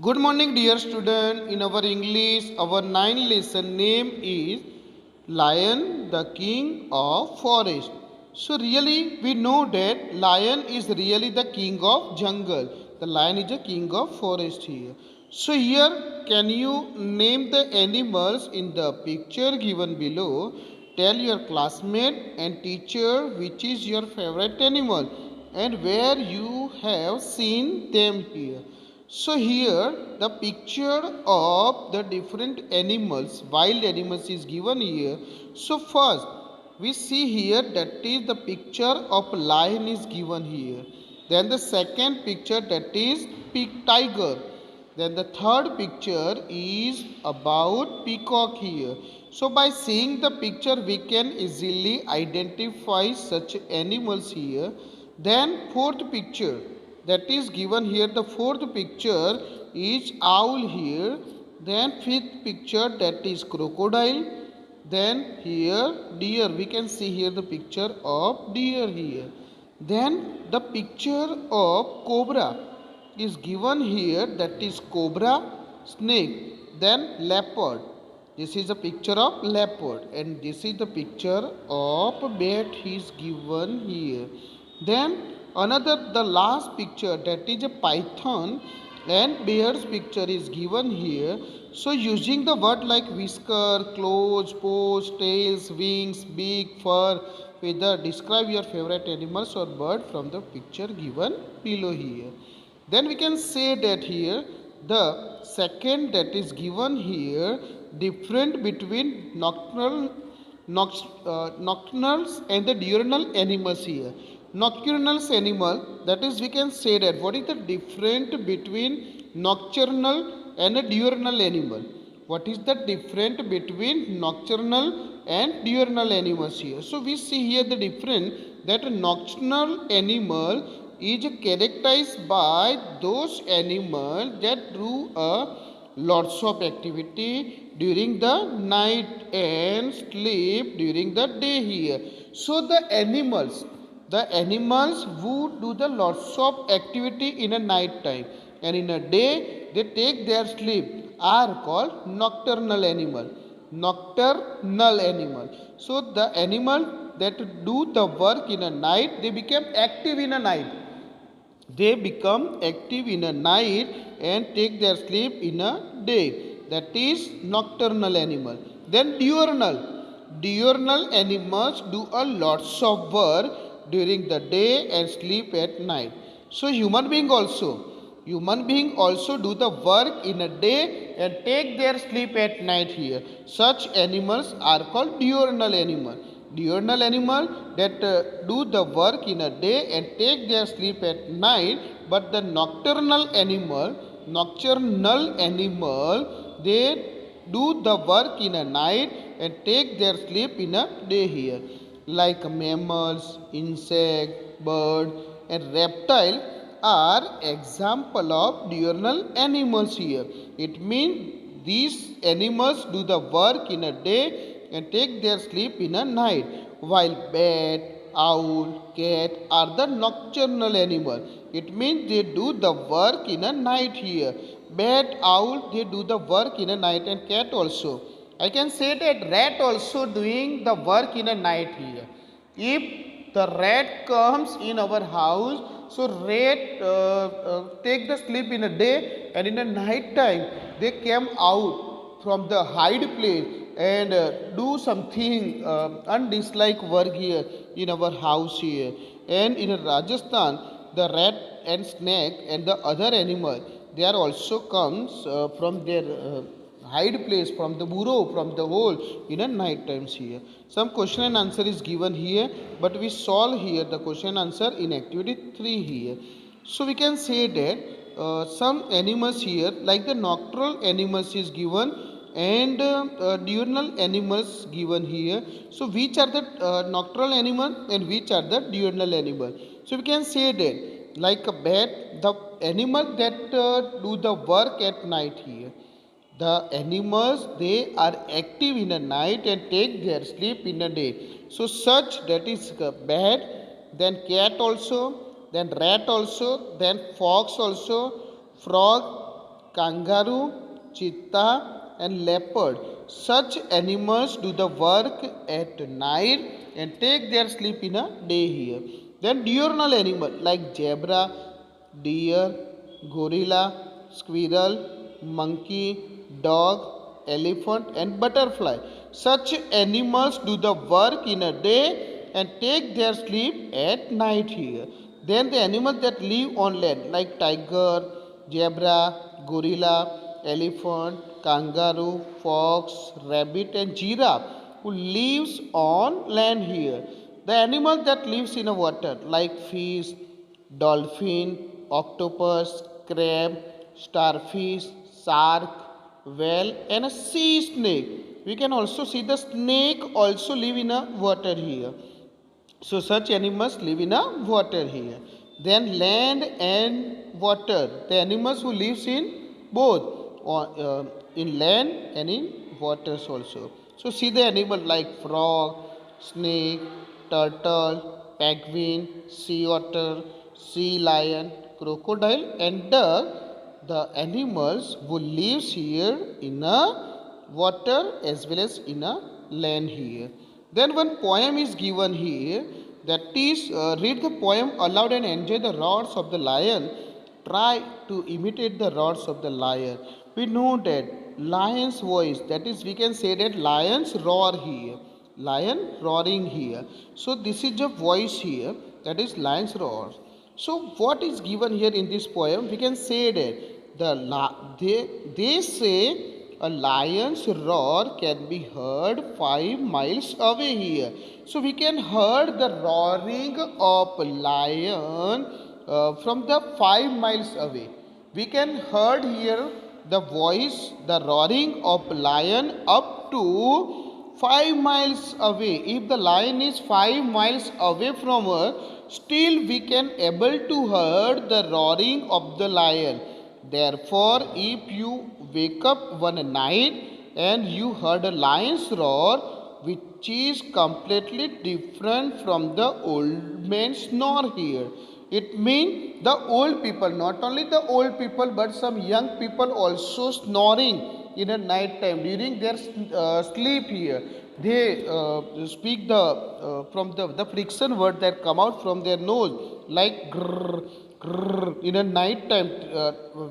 Good morning, dear student. In our English, our 9th lesson name is Lion, the King of Forest. So really, we know that lion is really the king of jungle. The lion is the king of forest here. So here, can you name the animals in the picture given below? Tell your classmate and teacher which is your favorite animal and where you have seen them here. So here the picture of the different animals, wild animals is given here. So first we see here that is the picture of lion is given here. Then the second picture that is tiger. Then the third picture is about peacock here. So by seeing the picture we can easily identify such animals here. Then fourth picture that is given here, the fourth picture is owl here. Then fifth picture that is crocodile. Then here deer, we can see here the picture of deer here. Then the picture of cobra is given here, that is cobra, snake, then leopard. This is a picture of leopard and this is the picture of bat is given here. Then another, the last picture, that is a python and bear's picture is given here. So using the word like whisker, claws, paws, tails, wings, beak, fur, feather, describe your favorite animals or bird from the picture given below here. Then we can say that here the second that is given here, different between nocturnals and the diurnal animals here. Nocturnal animal, that is we can say that what is the difference between nocturnal and a diurnal animal. What is the difference between nocturnal and diurnal animals here? So we see here the difference that a nocturnal animal is characterized by those animals that do lots of activity during the night and sleep during the day here. So the animals who do the lots of activity in a night time and in a day they take their sleep are called nocturnal animal. Nocturnal animal. So the animal that do the work in a night, they become active in a night. They become active in a night and take their sleep in a day. That is nocturnal animal. Then diurnal animals do a lots of work during the day and sleep at night. So human being also do the work in a day and take their sleep at night here. Such animals are called diurnal animal. Diurnal animal that do the work in a day and take their sleep at night, but the nocturnal animal, they do the work in a night and take their sleep in a day here. Like mammals, insect, bird and reptile are example of diurnal animals here. It means these animals do the work in a day and take their sleep in a night, while bat, owl, cat are the nocturnal animal. It means they do the work in a night here. Bat, owl, they do the work in a night, and cat also. I can say that rat also doing the work in a night here. If the rat comes in our house, so rat take the sleep in a day and in a night time they came out from the hide place and do something undisliked work here in our house here. And in Rajasthan, the rat and snake and the other animal, they are also comes from their hide place, from the burrow, from the hole in a night times here. Some question and answer is given here, but we solve here the question answer in activity 3 here. So we can say that some animals here, like the nocturnal animals is given and diurnal animals given here. So which are the nocturnal animal and which are the diurnal animal? So we can say that like a bat, the animal that do the work at night here. The animals, they are active in the night and take their sleep in the day. So such that is bat, then cat also, then rat also, then fox also, frog, kangaroo, cheetah, and leopard. Such animals do the work at night and take their sleep in a day here. Then diurnal animal like zebra, deer, gorilla, squirrel, monkey, dog, elephant, and butterfly. Such animals do the work in a day and take their sleep at night here. Then the animals that live on land like tiger, zebra, gorilla, elephant, kangaroo, fox, rabbit, and giraffe who lives on land here. The animal that lives in the water like fish, dolphin, octopus, crab, starfish, shark, whale, and a sea snake. We can also see the snake also live in a water here. So such animals live in a water here. Then land and water. The animals who lives in both in land and in waters also. So see the animal like frog, snake, turtle, penguin, sea otter, sea lion, crocodile, and duck. The animals who lives here in a water as well as in a land here. Then one poem is given here, that is read the poem aloud and enjoy the roars of the lion. Try to imitate the roars of the lion. We know that lion's voice, that is we can say that lion's roar here. Lion roaring here. So this is the voice here, that is lion's roar. So what is given here in this poem? We can say that they say a lion's roar can be heard 5 miles away here. So we can hear the roaring of lion from the 5 miles away. We can heard here the voice, the roaring of lion up to 5 miles away. If the lion is 5 miles away from us, still we can able to hear the roaring of the lion. Therefore, if you wake up one night and you heard a lion's roar, which is completely different from the old man's snore here. It means the old people, not only the old people, but some young people also snoring in a night time during their sleep here. They speak from the friction word that come out from their nose like grrr, grrr, in a night time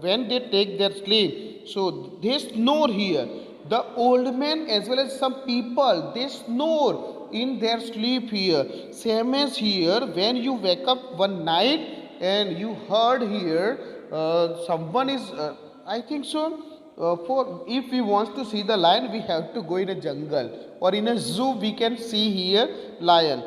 when they take their sleep. So they snore here. The old men as well as some people, they snore in their sleep here. Same as here, when you wake up one night and you heard here someone is I think so for if we want to see the lion, we have to go in a jungle, or in a zoo we can see here lion.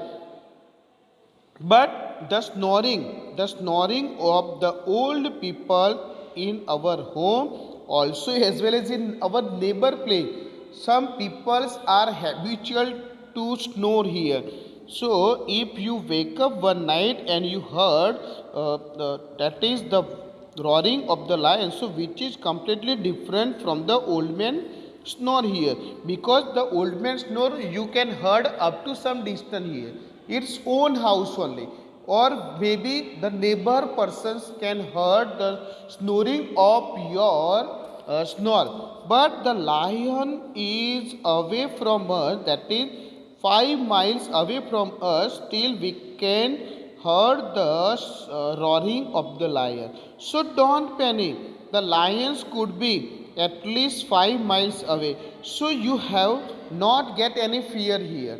But the snoring of the old people in our home, also as well as in our neighbor place, some peoples are habitual to snore here. So if you wake up one night and you heard that is the roaring of the lion, so which is completely different from the old man snore here, because the old man snore you can heard up to some distance here, its own house only, or maybe the neighbor persons can heard the snoring of your snore. But the lion is away from us, that is 5 miles away from us, till we can heard the roaring of the lion. So don't panic. The lions could be at least 5 miles away. So you have not get any fear here.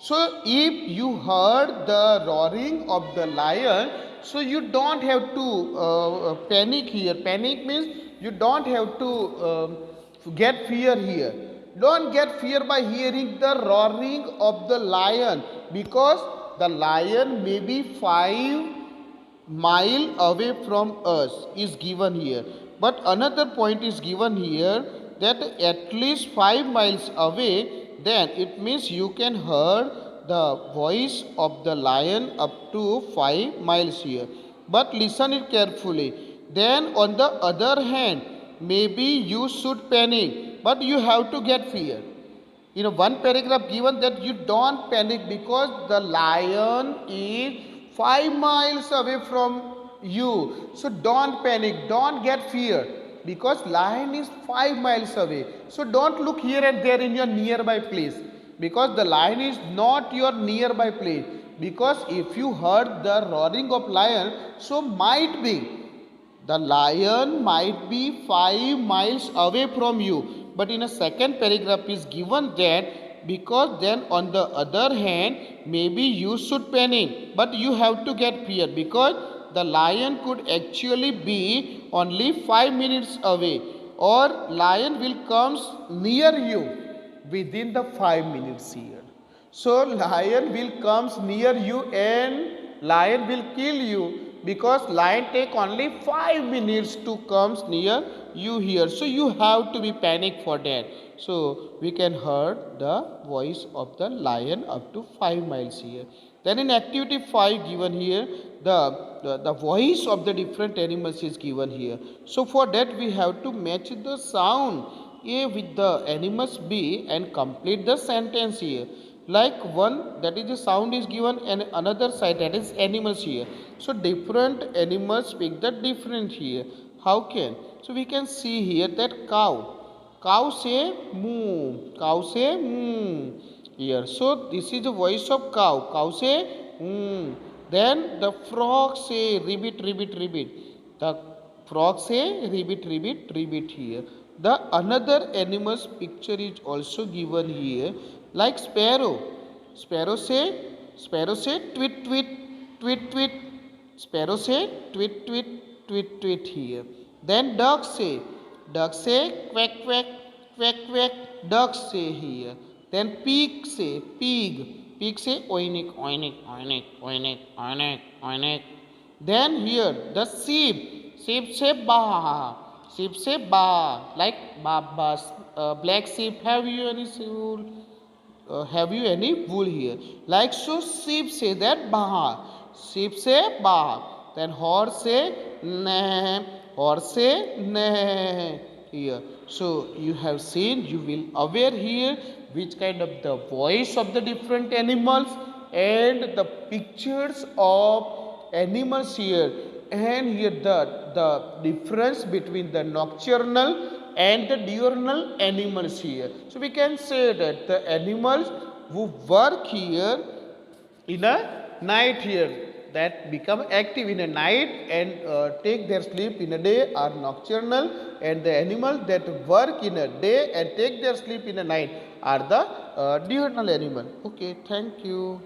So if you heard the roaring of the lion, so you don't have to panic here. Panic means you don't have to get fear here. Don't get fear by hearing the roaring of the lion, because the lion may be 5 miles away from us is given here. But another point is given here, that at least 5 miles away, then it means you can hear the voice of the lion up to 5 miles here. But listen it carefully. Then on the other hand, maybe you should panic, but you have to get fear. One paragraph given that you don't panic because the lion is 5 miles away from you. So don't panic, don't get fear. because lion is 5 miles away. So don't look here and there in your nearby place, because the lion is not your nearby place. Because if you heard the roaring of lion, so might be the lion might be 5 miles away from you. But in a second paragraph is given that, because then on the other hand, maybe you should panic, but you have to get fear, because the lion could actually be only 5 minutes away, or lion will comes near you within the 5 minutes here. So lion will comes near you and lion will kill you, because lion take only 5 minutes to comes near you here. So you have to be panic for that. So we can hear the voice of the lion up to 5 miles here. Then in activity 5 given here, the voice of the different animals is given here. So for that we have to match the sound A with the animals B and complete the sentence here. Like one, that is the sound is given, and another side, that is animals here. So different animals speak the different here. How can? So we can see here that cow say moo, cow say moo here. So this is the voice of cow say moo. Then the frog say ribbit, ribbit, ribbit. The frog say ribbit, ribbit, ribbit here. The another animal's picture is also given here, like sparrow. Sparrow say tweet, tweet, tweet, tweet. Sparrow say tweet, tweet, tweet, tweet here. Then duck say quack, quack, quack, quack. Duck say here. Then pig say pig. Pig say oinik, oinik, oinik, oinik, oinik, oinik. Then here the sheep say ba. Sheep say ba, like ba. Black sheep, have you any wool? Have you any wool here? Like so, sheep say that ba. Sheep say ba. Then horse say nah. Horse say nah here. So you have seen, you will aware here which kind of the voice of the different animals and the pictures of animals here, and here the difference between the nocturnal and the diurnal animals here. So we can say that the animals who work here in a night here, that become active in a night and take their sleep in a day, are nocturnal, and the animals that work in a day and take their sleep in a night are the diurnal animal. Okay, thank you.